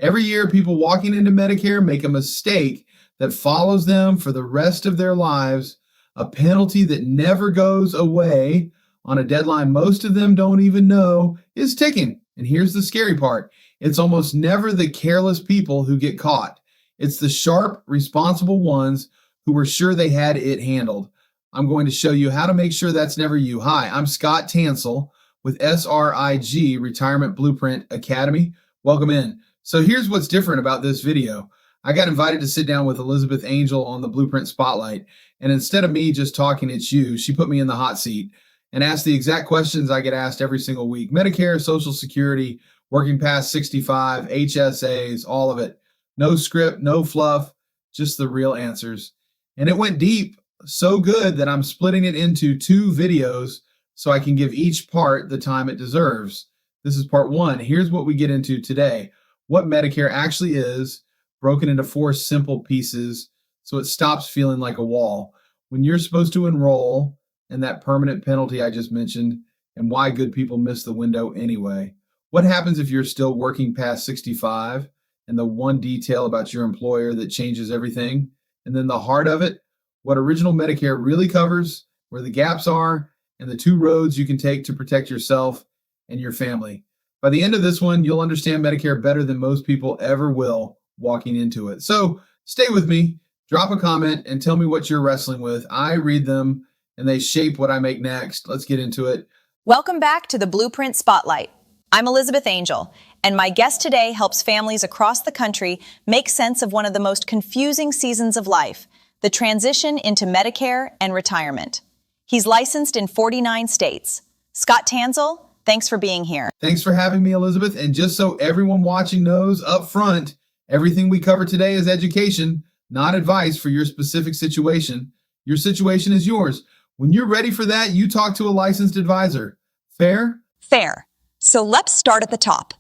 Every year, people walking into Medicare make a mistake that follows them for the rest of their lives, a penalty that never goes away on a deadline most of them don't even know is ticking. And here's the scary part. It's almost never the careless people who get caught. It's the sharp, responsible ones who were sure they had it handled. I'm going to show you how to make sure that's never you. Hi, I'm Scott Tansill with SRIG Retirement Blueprint Academy. Welcome in. So here's what's different about this video. I got invited to sit down with Elizabeth Angel on the Blueprint Spotlight. And instead of me just talking at you, she put me in the hot seat and asked the exact questions I get asked every single week. Medicare, Social Security, working past 65, HSAs, all of it. No script, no fluff, just the real answers. And it went deep, so good that I'm splitting it into 2 videos so I can give each part the time it deserves. This is part 1. Here's what we get into today. What Medicare actually is, broken into 4 simple pieces so it stops feeling like a wall. When you're supposed to enroll, and that permanent penalty I just mentioned, and why good people miss the window anyway. What happens if you're still working past 65, and the one detail about your employer that changes everything? And then the heart of it, what original Medicare really covers, where the gaps are, and the 2 roads you can take to protect yourself and your family. By the end of this one, you'll understand Medicare better than most people ever will walking into it. So stay with me, drop a comment, and tell me what you're wrestling with. I read them, and they shape what I make next. Let's get into it. Welcome back to the Blueprint Spotlight. I'm Elizabeth Angel, and my guest today helps families across the country make sense of one of the most confusing seasons of life, the transition into Medicare and retirement. He's licensed in 49 states. Scott Tansill, thanks for being here. Thanks for having me, Elizabeth. And just so everyone watching knows up front, everything we cover today is education, not advice for your specific situation. Your situation is yours. When you're ready for that, you talk to a licensed advisor. Fair? Fair. So let's start at the top.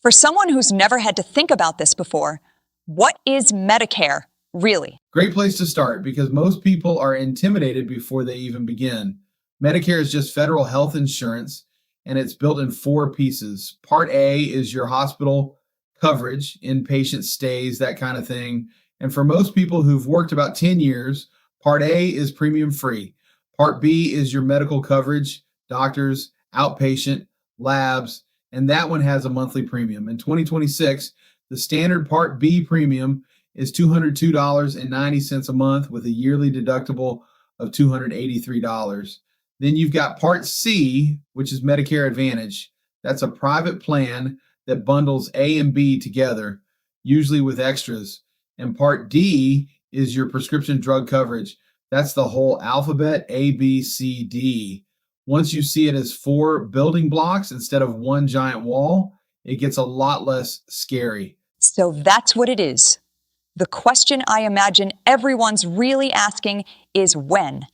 For someone who's never had to think about this before, what is Medicare, really? Great place to start because most people are intimidated before they even begin. Medicare is just federal health insurance, and it's built in 4 pieces. Part A is your hospital coverage, inpatient stays, that kind of thing. And for most people who've worked about 10 years, Part A is premium free. Part B is your medical coverage, doctors, outpatient, labs, and that one has a monthly premium. In 2026, the standard Part B premium is $202.90 a month with a yearly deductible of $283. Then you've got Part C, which is Medicare Advantage. That's a private plan that bundles A and B together, usually with extras. And Part D is your prescription drug coverage. That's the whole alphabet, A, B, C, D. Once you see it as 4 building blocks instead of 1 giant wall, it gets a lot less scary. So that's what it is. The question I imagine everyone's really asking is when?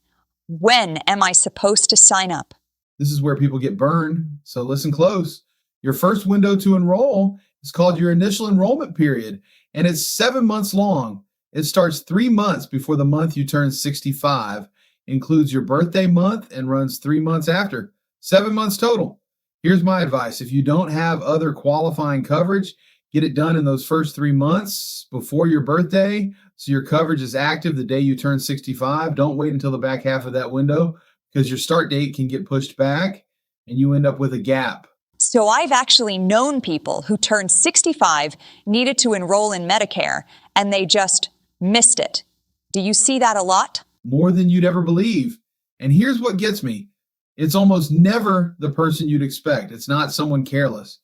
When am I supposed to sign up? This is where people get burned, so listen close. Your first window to enroll is called your initial enrollment period, and it's 7 months long. It starts 3 months before the month you turn 65, includes your birthday month, and runs 3 months after. 7 months total. Here's my advice. If you don't have other qualifying coverage, get it done in those first 3 months before your birthday so your coverage is active the day you turn 65. Don't wait until the back half of that window because your start date can get pushed back and you end up with a gap. So I've actually known people who turned 65, needed to enroll in Medicare, and they just missed it. Do you see that a lot? More than you'd ever believe. And here's what gets me. It's almost never the person you'd expect. It's not someone careless.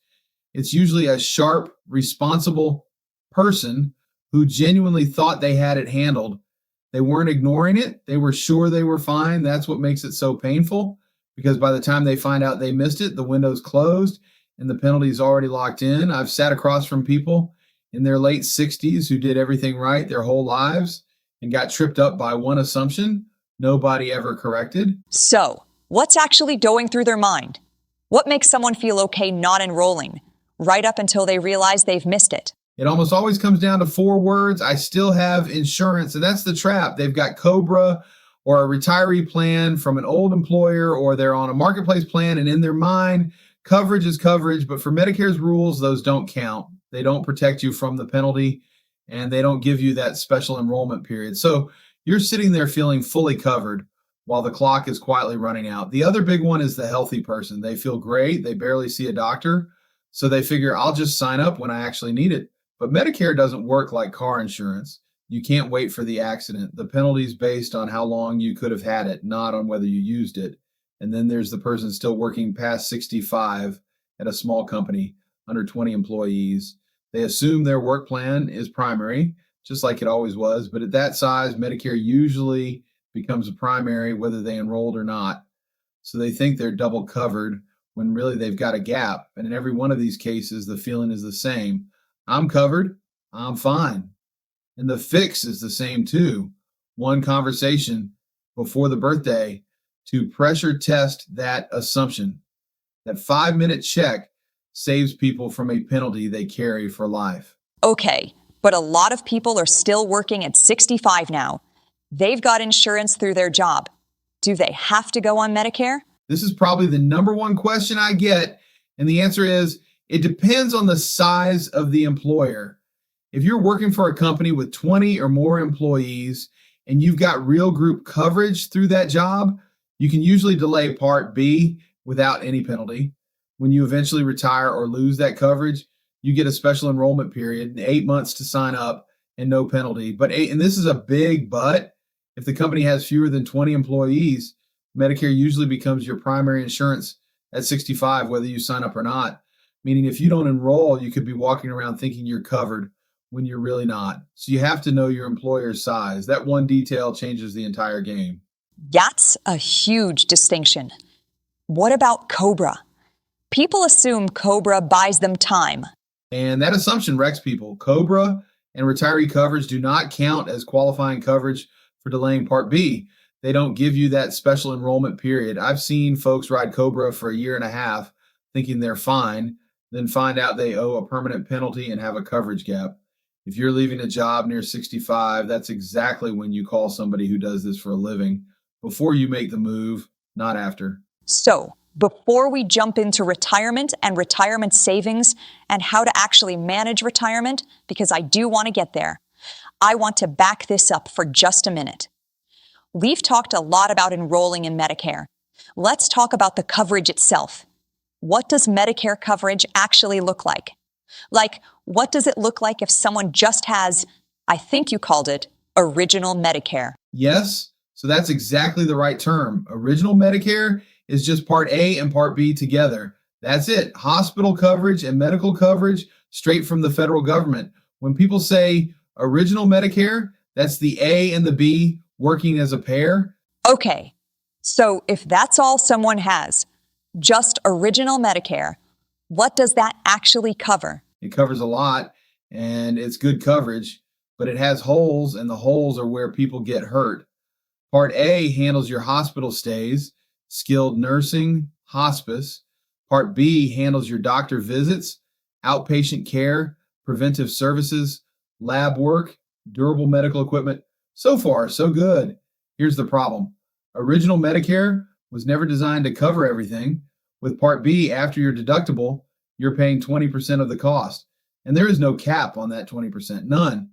It's usually a sharp, responsible person who genuinely thought they had it handled. They weren't ignoring it. They were sure they were fine. That's what makes it so painful, because by the time they find out they missed it, the window's closed and the penalty's already locked in. I've sat across from people in their late 60s who did everything right their whole lives and got tripped up by one assumption nobody ever corrected. So, what's actually going through their mind? What makes someone feel okay not enrolling, right up until they realize they've missed it? It almost always comes down to 4 words. I still have insurance, and that's the trap. They've got COBRA or a retiree plan from an old employer, or they're on a marketplace plan, and in their mind, coverage is coverage, but for Medicare's rules, those don't count. They don't protect you from the penalty, and they don't give you that special enrollment period. So you're sitting there feeling fully covered while the clock is quietly running out. The other big one is the healthy person. They feel great. They barely see a doctor. So they figure, I'll just sign up when I actually need it. But Medicare doesn't work like car insurance. You can't wait for the accident. The penalty is based on how long you could have had it, not on whether you used it. And then there's the person still working past 65 at a small company, under 20 employees. They assume their work plan is primary, just like it always was. But at that size, Medicare usually becomes a primary, whether they enrolled or not. So they think they're double covered when really they've got a gap. And in every one of these cases, the feeling is the same. I'm covered. I'm fine. And the fix is the same too. One conversation before the birthday to pressure test that assumption. That 5-minute check saves people from a penalty they carry for life. Okay, but a lot of people are still working at 65 now. They've got insurance through their job. Do they have to go on Medicare? This is probably the number one question I get, and the answer is it depends on the size of the employer. If you're working for a company with 20 or more employees and you've got real group coverage through that job, you can usually delay Part B without any penalty. When you eventually retire or lose that coverage, you get a special enrollment period, 8 months to sign up and no penalty. And this is a big but. If the company has fewer than 20 employees, Medicare usually becomes your primary insurance at 65, whether you sign up or not. Meaning if you don't enroll, you could be walking around thinking you're covered when you're really not. So you have to know your employer's size. That one detail changes the entire game. That's a huge distinction. What about COBRA? People assume COBRA buys them time. And that assumption wrecks people. COBRA and retiree coverage do not count as qualifying coverage for delaying Part B. They don't give you that special enrollment period. I've seen folks ride COBRA for a year and a half thinking they're fine, then find out they owe a permanent penalty and have a coverage gap. If you're leaving a job near 65, that's exactly when you call somebody who does this for a living, before you make the move, not after. So, before we jump into retirement and retirement savings and how to actually manage retirement, because I do want to get there, I want to back this up for just a minute. We've talked a lot about enrolling in Medicare. Let's talk about the coverage itself. What does Medicare coverage actually look like? Like, what does it look like if someone just has, I think you called it, original Medicare? Yes, so that's exactly the right term. Original Medicare is just Part A and Part B together. That's it. Hospital coverage and medical coverage straight from the federal government. When people say original Medicare, that's the A and the B working as a pair. Okay, so if that's all someone has, just original Medicare, what does that actually cover? It covers a lot, and it's good coverage, but it has holes, and the holes are where people get hurt. Part A handles your hospital stays, skilled nursing, hospice. Part B handles your doctor visits, outpatient care, preventive services, lab work, durable medical equipment. So far, so good. Here's the problem. Original Medicare was never designed to cover everything. With Part B, after your deductible, you're paying 20% of the cost. And there is no cap on that 20%, none.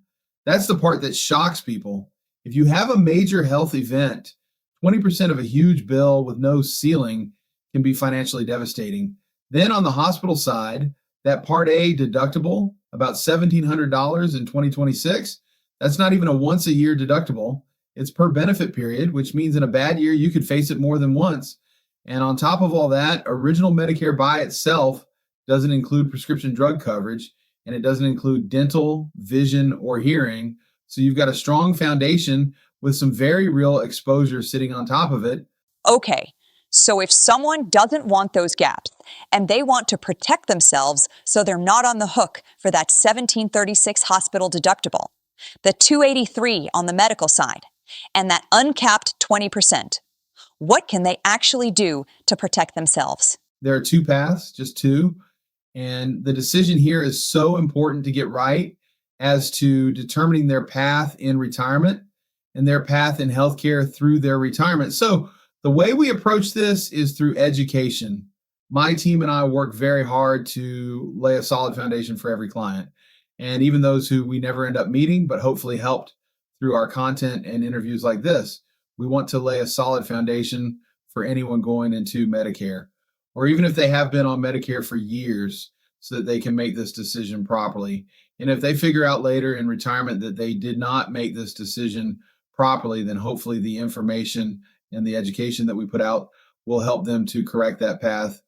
That's the part that shocks people. If you have a major health event, 20% of a huge bill with no ceiling can be financially devastating. Then on the hospital side, that Part A deductible, about $1,700 in 2026, that's not even a once a year deductible. It's per benefit period, which means in a bad year, you could face it more than once. And on top of all that, original Medicare by itself doesn't include prescription drug coverage, and it doesn't include dental, vision, or hearing. So you've got a strong foundation with some very real exposure sitting on top of it. Okay, so if someone doesn't want those gaps and they want to protect themselves so they're not on the hook for that $1,736 hospital deductible, the $283 on the medical side, and that uncapped 20%, what can they actually do to protect themselves? There are two paths, just two. And the decision here is so important to get right as to determining their path in retirement and their path in healthcare through their retirement. So the way we approach this is through education. My team and I work very hard to lay a solid foundation for every client. And even those who we never end up meeting, but hopefully helped through our content and interviews like this, we want to lay a solid foundation for anyone going into Medicare, or even if they have been on Medicare for years, so that they can make this decision properly. And if they figure out later in retirement that they did not make this decision properly, then hopefully the information and the education that we put out will help them to correct that path,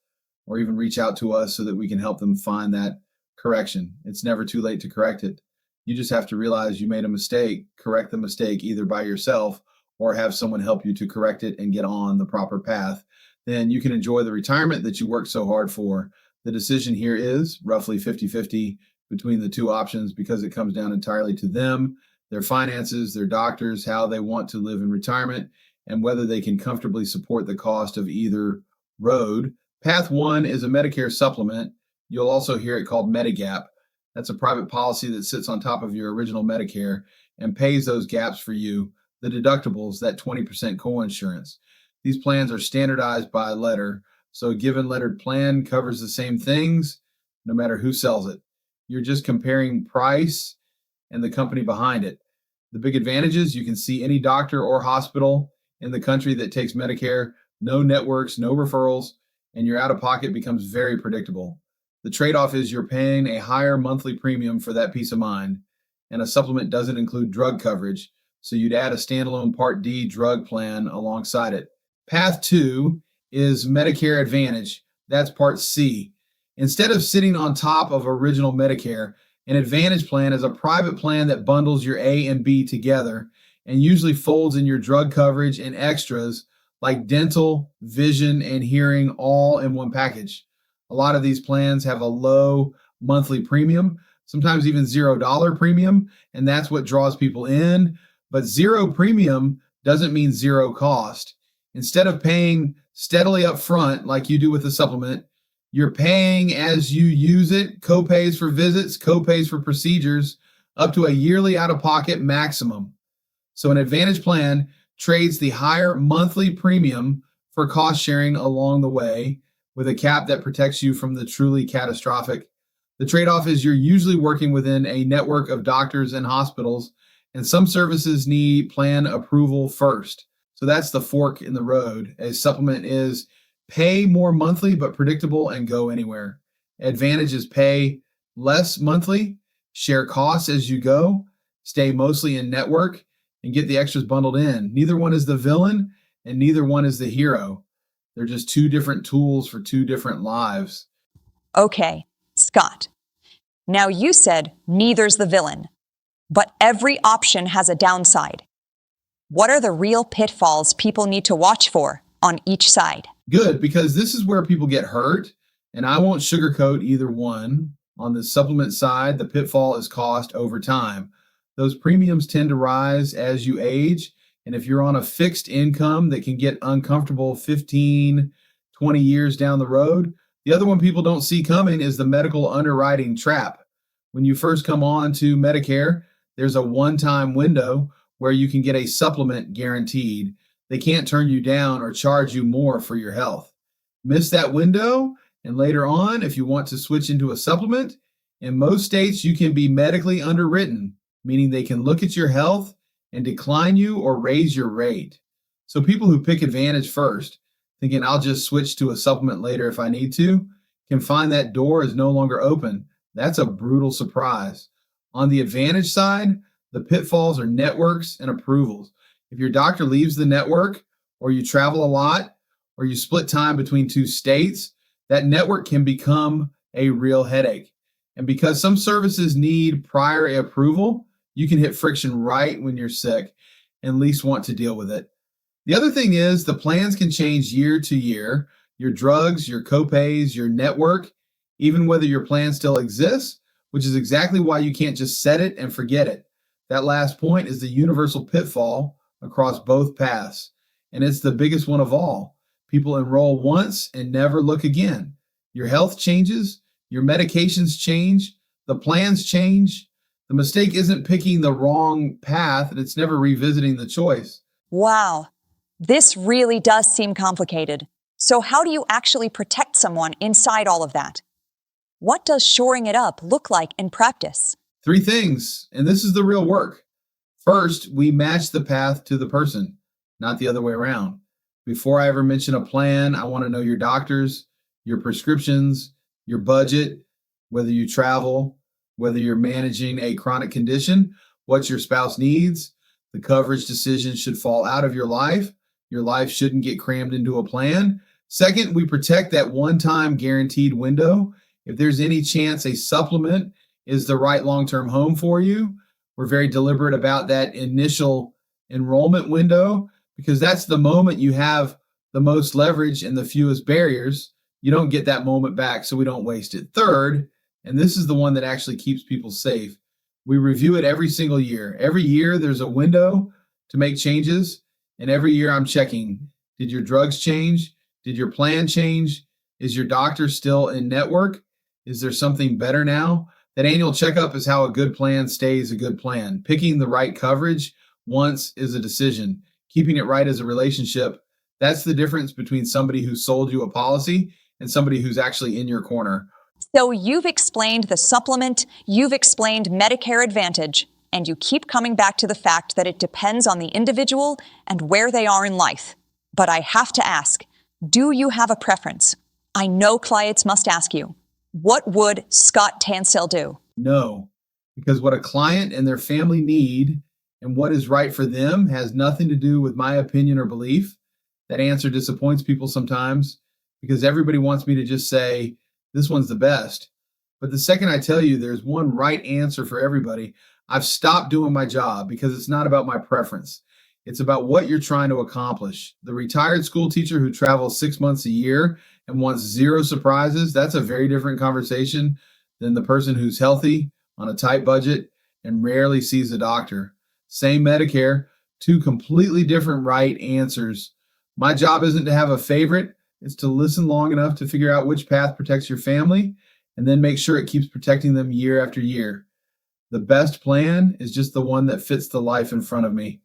or even reach out to us so that we can help them find that correction. It's never too late to correct it. You just have to realize you made a mistake, correct the mistake either by yourself or have someone help you to correct it and get on the proper path. Then you can enjoy the retirement that you worked so hard for. The decision here is roughly 50-50 between the two options, because it comes down entirely to them, their finances, their doctors, how they want to live in retirement, and whether they can comfortably support the cost of either road. Path one is a Medicare Supplement. You'll also hear it called Medigap. That's a private policy that sits on top of your original Medicare and pays those gaps for you, the deductibles, that 20% coinsurance. These plans are standardized by letter, so a given lettered plan covers the same things no matter who sells it. You're just comparing price and the company behind it. The big advantages: you can see any doctor or hospital in the country that takes Medicare, no networks, no referrals, and your out-of-pocket becomes very predictable. The trade-off is you're paying a higher monthly premium for that peace of mind, and a supplement doesn't include drug coverage, so you'd add a standalone Part D drug plan alongside it. Path two is Medicare Advantage. That's Part C. Instead of sitting on top of original Medicare, an Advantage plan is a private plan that bundles your A and B together and usually folds in your drug coverage and extras like dental, vision, and hearing all in one package. A lot of these plans have a low monthly premium, sometimes even $0 premium, and that's what draws people in. But zero premium doesn't mean zero cost. Instead of paying steadily up front like you do with a supplement, you're paying as you use it, co-pays for visits, co-pays for procedures, up to a yearly out-of-pocket maximum. So an Advantage plan trades the higher monthly premium for cost sharing along the way, with a cap that protects you from the truly catastrophic. The trade-off is you're usually working within a network of doctors and hospitals, and some services need plan approval first. So that's the fork in the road. A supplement is pay more monthly but predictable and go anywhere. Advantage is pay less monthly, share costs as you go, stay mostly in network, and get the extras bundled in. Neither one is the villain and neither one is the hero. They're just two different tools for two different lives. Okay, Scott. Now you said neither's the villain, but every option has a downside. What are the real pitfalls people need to watch for on each side? Good, because this is where people get hurt, and I won't sugarcoat either one. On the supplement side, the pitfall is cost over time. Those premiums tend to rise as you age, and if you're on a fixed income that can get uncomfortable 15, 20 years down the road, the other one people don't see coming is the medical underwriting trap. When you first come on to Medicare, there's a one-time window where you can get a supplement guaranteed. They can't turn you down or charge you more for your health. Miss that window, and later on, if you want to switch into a supplement, in most states you can be medically underwritten, meaning they can look at your health and decline you or raise your rate. So people who pick Advantage first, thinking I'll just switch to a supplement later if I need to, can find that door is no longer open. That's a brutal surprise. On the Advantage side, the pitfalls are networks and approvals. If your doctor leaves the network, or you travel a lot, or you split time between two states, that network can become a real headache. And because some services need prior approval, you can hit friction right when you're sick and least want to deal with it. The other thing is the plans can change year to year. Your drugs, your copays, your network, even whether your plan still exists, which is exactly why you can't just set it and forget it. That last point is the universal pitfall across both paths, and it's the biggest one of all. People enroll once and never look again. Your health changes, your medications change, the plans change. The mistake isn't picking the wrong path, and it's never revisiting the choice. Wow, this really does seem complicated. So how do you actually protect someone inside all of that? What does shoring it up look like in practice? Three things, and this is the real work. First, we match the path to the person, not the other way around. Before I ever mention a plan, I want to know your doctors, your prescriptions, your budget, whether you travel, whether you're managing a chronic condition, what your spouse needs. The coverage decision should fall out of your life. Your life shouldn't get crammed into a plan. Second, we protect that one-time guaranteed window. If there's any chance a supplement is the right long-term home for you, we're very deliberate about that initial enrollment window because that's the moment you have the most leverage and the fewest barriers. You don't get that moment back, so we don't waste it. Third, and this is the one that actually keeps people safe, we review it every single year. Every year there's a window to make changes, and every year I'm checking, did your drugs change? Did your plan change? Is your doctor still in network? Is there something better now? That annual checkup is how a good plan stays a good plan. Picking the right coverage once is a decision. Keeping it right is a relationship. That's the difference between somebody who sold you a policy and somebody who's actually in your corner. So you've explained the supplement, you've explained Medicare Advantage, and you keep coming back to the fact that it depends on the individual and where they are in life. But I have to ask, do you have a preference? I know clients must ask you. What would Scott Tansill do? No, because what a client and their family need and what is right for them has nothing to do with my opinion or belief. That answer disappoints people sometimes because everybody wants me to just say, this one's the best. But the second I tell you there's one right answer for everybody, I've stopped doing my job because it's not about my preference. It's about what you're trying to accomplish. The retired school teacher who travels 6 months a year and wants zero surprises, that's a very different conversation than the person who's healthy on a tight budget and rarely sees a doctor. Same Medicare, two completely different right answers. My job isn't to have a favorite. It's to listen long enough to figure out which path protects your family and then make sure it keeps protecting them year after year. The best plan is just the one that fits the life in front of me.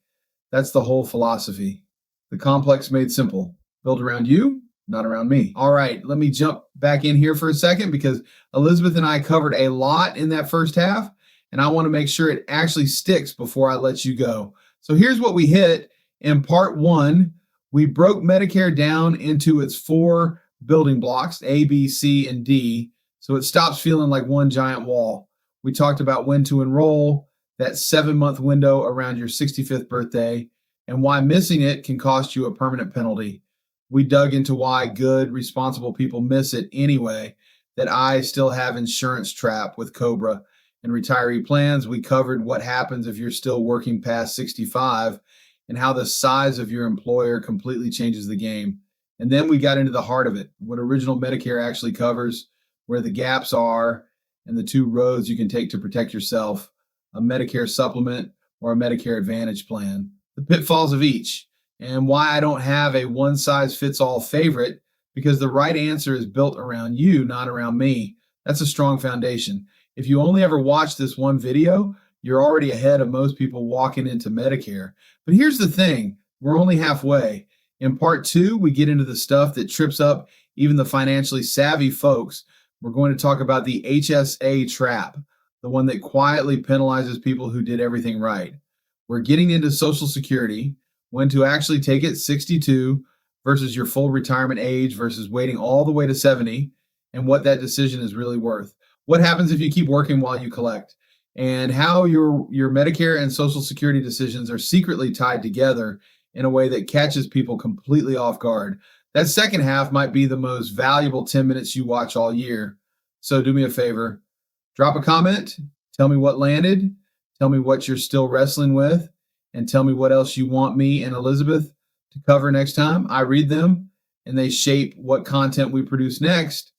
That's the whole philosophy. The complex made simple. Built around you, not around me. All right, let me jump back in here for a second because Elizabeth and I covered a lot in that first half, and I want to make sure it actually sticks before I let you go. So here's what we hit in part one. We broke Medicare down into its 4 building blocks, A, B, C, and D, so it stops feeling like one giant wall. We talked about when to enroll, that 7-month window around your 65th birthday, and why missing it can cost you a permanent penalty. We dug into why good, responsible people miss it anyway, that I still have insurance trap with COBRA and retiree plans. We covered what happens if you're still working past 65 and how the size of your employer completely changes the game. And then we got into the heart of it, what original Medicare actually covers, where the gaps are, and the 2 roads you can take to protect yourself, a Medicare Supplement or a Medicare Advantage plan, the pitfalls of each, and why I don't have a one-size-fits-all favorite, because the right answer is built around you, not around me. That's a strong foundation. If you only ever watch this one video, you're already ahead of most people walking into Medicare. But here's the thing, we're only halfway. In part 2, we get into the stuff that trips up even the financially savvy folks. We're going to talk about the HSA trap, the one that quietly penalizes people who did everything right. We're getting into Social Security, when to actually take it 62 versus your full retirement age versus waiting all the way to 70, and what that decision is really worth. What happens if you keep working while you collect, and how your Medicare and Social Security decisions are secretly tied together in a way that catches people completely off guard. That second half might be the most valuable 10 minutes you watch all year. So do me a favor, drop a comment, tell me what landed, tell me what you're still wrestling with, and tell me what else you want me and Elizabeth to cover next time. I read them, and they shape what content we produce next.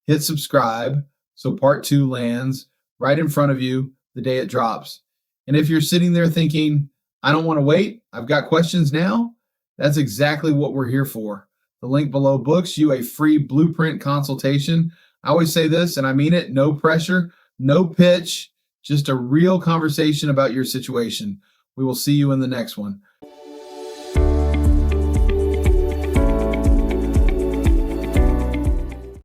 Hit subscribe so part 2 lands right in front of you the day it drops. And if you're sitting there thinking, I don't want to wait, I've got questions now, that's exactly what we're here for. The link below books you a free blueprint consultation. I always say this, and I mean it, no pressure, no pitch, just a real conversation about your situation. We will see you in the next one.